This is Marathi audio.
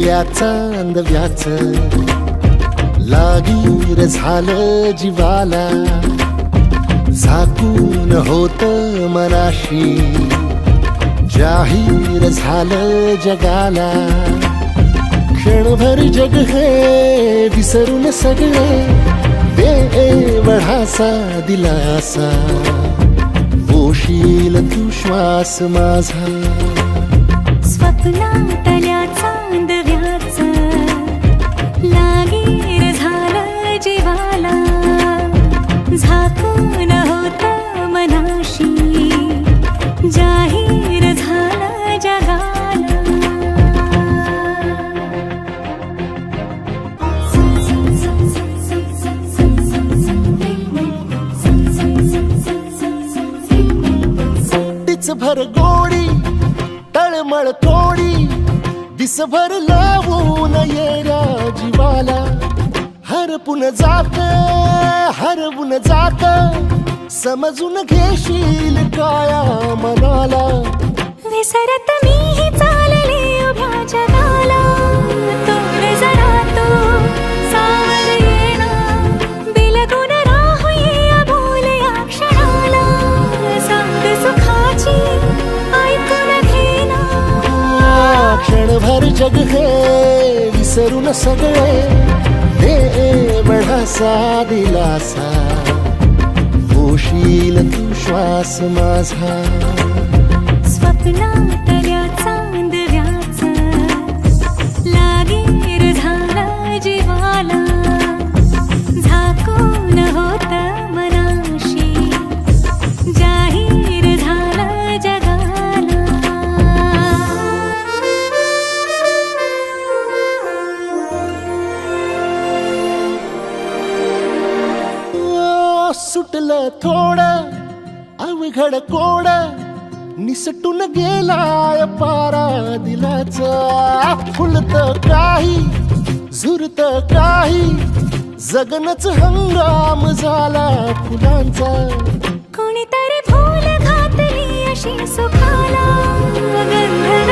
उठल्या चांदव्याच लागीर झालं जीवाला, झाकून होत मनाशी जाहीर झालं जगाला. क्षणभर जग हे विसरून सगळे दे वढासा दिलासा, पोशील तू श्वास माझा. स्वप्नातल्या चांदव्याच लागीर झालं जीवाला, झाकून होत मनाशी जाहीर झालं जगाला. भर गोडी तळमळ थोडी दिसभर लावून येऱ्या जीवाला, हरपून जात समजून घेशील काया मनाला. विसरत मीही चालले उभ्या जगाला, तोर जरा तो सावर येणा, बिलगून राहूये अबोल या क्षणाला. सांग सुखाची ऐकून घेना, क्षणभर जग हे विसरून सगळे दे वढासा दिलासा, पोशील तू श्वास माझा. स्वप्नातल्या चांदव्याच लागीर झालं जीवाला, झाकून होत मनाशी जाहीर झालं जगाला. सुटलं थोडं अवघड कोड, निसटून गेलाय पारा दिलाचा. फुलत काही झुरत काही जगनच हंगाम झाला फुलांचा. कोणीतरी फूल घातली अशी सुखाला, गंध